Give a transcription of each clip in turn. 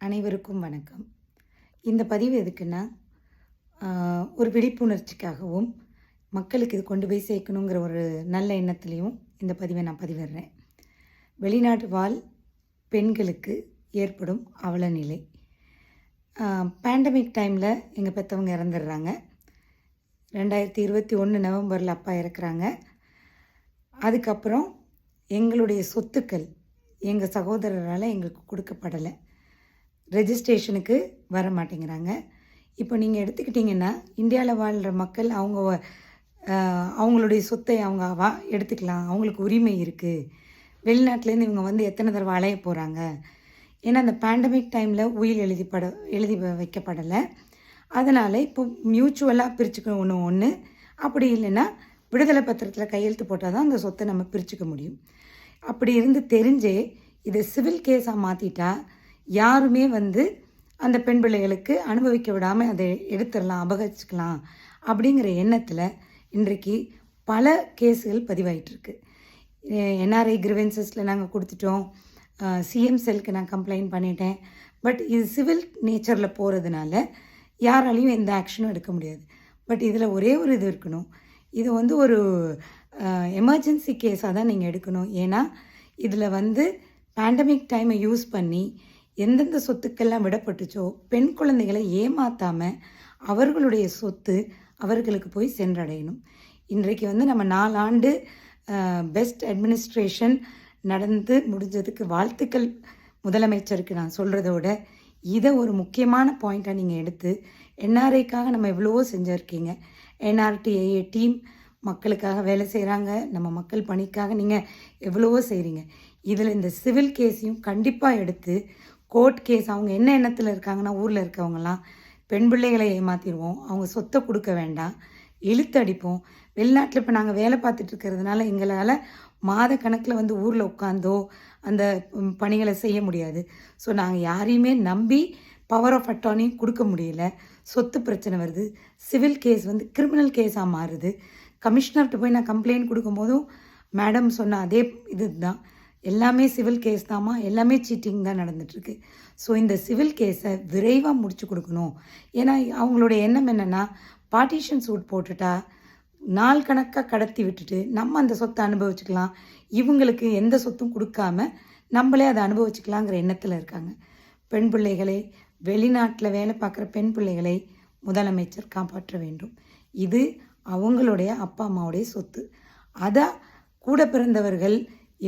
அனைவருக்கும் வணக்கம். இந்த பதிவு எதுக்குன்னா, ஒரு விழிப்புணர்ச்சிக்காகவும், மக்களுக்கு இது கொண்டு போய் சேர்க்கணுங்கிற ஒரு நல்ல எண்ணத்துலேயும் இந்த பதிவை நான் பதிவிடுறேன். வெளிநாட்டு வாழ் பெண்களுக்கு ஏற்படும் அவலநிலை. பேண்டமிக் டைமில் எங்கள் பெற்றவங்க இறந்துடுறாங்க. 2021 நவம்பரில் அப்பா இறக்குறாங்க. அதுக்கப்புறம் எங்களுடைய சொத்துக்கள் எங்கள் சகோதரரால் எங்களுக்கு கொடுக்கப்படலை. ரெஜிஸ்ட்ரேஷனுக்கு வர மாட்டேங்கிறாங்க. இப்போ நீங்கள் எடுத்துக்கிட்டிங்கன்னா, இந்தியாவில் வாழ்கிற மக்கள் அவங்களுடைய சொத்தை அவங்க எடுத்துக்கலாம், அவங்களுக்கு உரிமை இருக்குது. வெளிநாட்டிலேருந்து இவங்க வந்து எத்தனை தடவை அலைய போகிறாங்க. ஏன்னா அந்த பேண்டமிக் டைமில் உயில் எழுதி வைக்கப்படலை. அதனால் இப்போ மியூச்சுவலாக பிரிச்சுக்கணும் ஒன்று, அப்படி இல்லைன்னா விடுதலை பத்திரத்தில் கையெழுத்து போட்டால் தான் அந்த சொத்தை நம்ம பிரிச்சுக்க முடியும். அப்படி இருந்து தெரிஞ்சே இதை சிவில் கேஸாக மாற்றிட்டா யாருமே வந்து அந்த பெண் பிள்ளைகளுக்கு அனுபவிக்க விடாமல் அதை எடுத்துடலாம், அபகரிச்சுக்கலாம் அப்படிங்கிற எண்ணத்தில் இன்றைக்கு பல கேஸுகள் பதிவாயிட்டிருக்கு. என்ஆர்ஐ கிரிவென்சஸில் நாங்கள் கொடுத்துட்டோம், சிஎம் செல்க்கு நான் கம்ப்ளைண்ட் பண்ணிட்டேன். பட் இது சிவில் நேச்சரில் போகிறதுனால யாராலையும் எந்த ஆக்ஷனும் எடுக்க முடியாது. பட் இதில் ஒரே ஒரு இது இருக்கணும், இது வந்து ஒரு எமர்ஜென்சி கேஸாக தான் நீங்கள் எடுக்கணும். ஏன்னா இதில் வந்து பேண்டமிக் டைமை யூஸ் பண்ணி எந்தெந்த சொத்துக்கெல்லாம் விடப்பட்டுச்சோ பெண் குழந்தைகளை ஏமாற்றாமல் அவர்களுடைய சொத்து அவர்களுக்கு போய் சென்றடையணும். இன்றைக்கு வந்து நம்ம 4 ஆண்டு பெஸ்ட் அட்மினிஸ்ட்ரேஷன் நடந்து முடிஞ்சதுக்கு வாழ்த்துக்கள் முதலமைச்சருக்கு நான் சொல்கிறதோட, இதை ஒரு முக்கியமான பாயிண்ட்டாக நீங்கள் எடுத்து என்ஆர்ஐக்காக நம்ம எவ்வளவோ செஞ்சுருக்கீங்க. என்ஆர்டிஐ டீம் மக்களுக்காக வேலை செய்கிறாங்க, நம்ம மக்கள் பணிக்காக நீங்கள் எவ்வளவோ செய்கிறீங்க. இதில் இந்த சிவில் கேஸையும் கண்டிப்பாக எடுத்து கோர்ட் கேஸ், அவங்க என்ன எண்ணத்தில் இருக்காங்கன்னா, ஊரில் இருக்கவங்கலாம் பெண் பிள்ளைகளை ஏமாற்றிடுவோம், அவங்க சொத்தை கொடுக்க வேண்டாம், இழுத்து அடிப்போம். வெளிநாட்டில் இப்போ நாங்கள் வேலை பார்த்துட்டு இருக்கிறதுனால எங்களால் மாத கணக்கில் வந்து ஊரில் உட்காந்தோ அந்த பணிகளை செய்ய முடியாது. ஸோ நாங்கள் யாரையுமே நம்பி பவர் ஆஃப் அட்டார்னியும் கொடுக்க முடியல. சொத்து பிரச்சனை வருது, சிவில் கேஸ் வந்து கிரிமினல் கேஸாக மாறுது. கமிஷனர்கிட்ட போய் நான் கம்ப்ளைண்ட் கொடுக்கும்போதும் மேடம் சொன்ன அதே இது தான், எல்லாமே சிவில் கேஸ் தாம்மா, எல்லாமே சீட்டிங் தான் நடந்துகிட்ருக்கு. ஸோ இந்த சிவில் கேஸை விரைவாக முடிச்சு கொடுக்கணும். ஏன்னா அவங்களுடைய எண்ணம் என்னென்னா, பார்ட்டிஷன் சூட் போட்டுட்டா நாள் கணக்காக கடத்தி விட்டுட்டு நம்ம அந்த சொத்தை அனுபவிச்சுக்கலாம், இவங்களுக்கு எந்த சொத்தும் கொடுக்காம நம்மளே அதை அனுபவிச்சுக்கலாங்கிற எண்ணத்தில் இருக்காங்க. பெண் பிள்ளைகளை, வெளிநாட்டில் வேலை பார்க்குற பெண் பிள்ளைகளை முதலமைச்சர் காப்பாற்ற வேண்டும். இது அவங்களுடைய அப்பா அம்மாவுடைய சொத்து. அதை கூட பிறந்தவர்கள்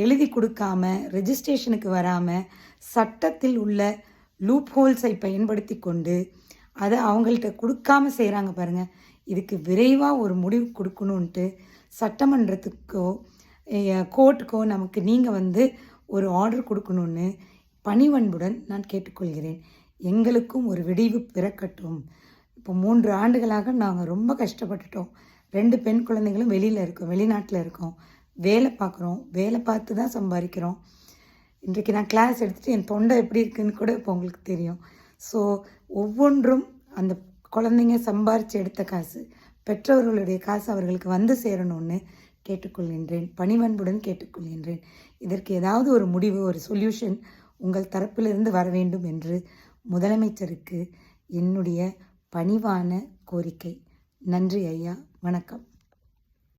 எழுதி கொடுக்காம, ரெஜிஸ்ட்ரேஷனுக்கு வராமல், சட்டத்தில் உள்ள லூப் ஹோல்ஸை பயன்படுத்தி கொண்டு அதை அவங்கள்ட்ட கொடுக்காம செய்கிறாங்க பாருங்கள். இதுக்கு விரைவாக ஒரு முடிவு கொடுக்கணுன்ட்டு சட்டமன்றத்துக்கோ கோர்ட்டுக்கோ நமக்கு நீங்கள் வந்து ஒரு ஆர்டர் கொடுக்கணுன்னு பணிவன்புடன் நான் கேட்டுக்கொள்கிறேன். எங்களுக்கும் ஒரு விடிவு பிறக்கட்டும். இப்போ 3 ஆண்டுகளாக நாங்கள் ரொம்ப கஷ்டப்பட்டுட்டோம். 2 பெண் குழந்தைகளும் வெளிநாட்டில் இருக்கோம், வேலை பார்க்குறோம், வேலை பார்த்து தான் சம்பாதிக்கிறோம். இன்றைக்கு நான் கிளாஸ் எடுத்துகிட்டு என் தொண்டை எப்படி இருக்குதுன்னு கூட இப்போ உங்களுக்கு தெரியும். ஸோ ஒவ்வொன்றும் அந்த குழந்தைங்க சம்பாரித்து எடுத்த காசு, பெற்றவர்களுடைய காசு அவர்களுக்கு வந்து சேரணும்னு கேட்டுக்கொள்கின்றேன், பணிவன்புடன் கேட்டுக்கொள்கின்றேன். இதற்கு ஏதாவது ஒரு முடிவு, ஒரு சொல்யூஷன் உங்கள் தரப்பிலிருந்து வர வேண்டும் என்று முதலமைச்சருக்கு என்னுடைய பணிவான கோரிக்கை. நன்றி ஐயா, வணக்கம்.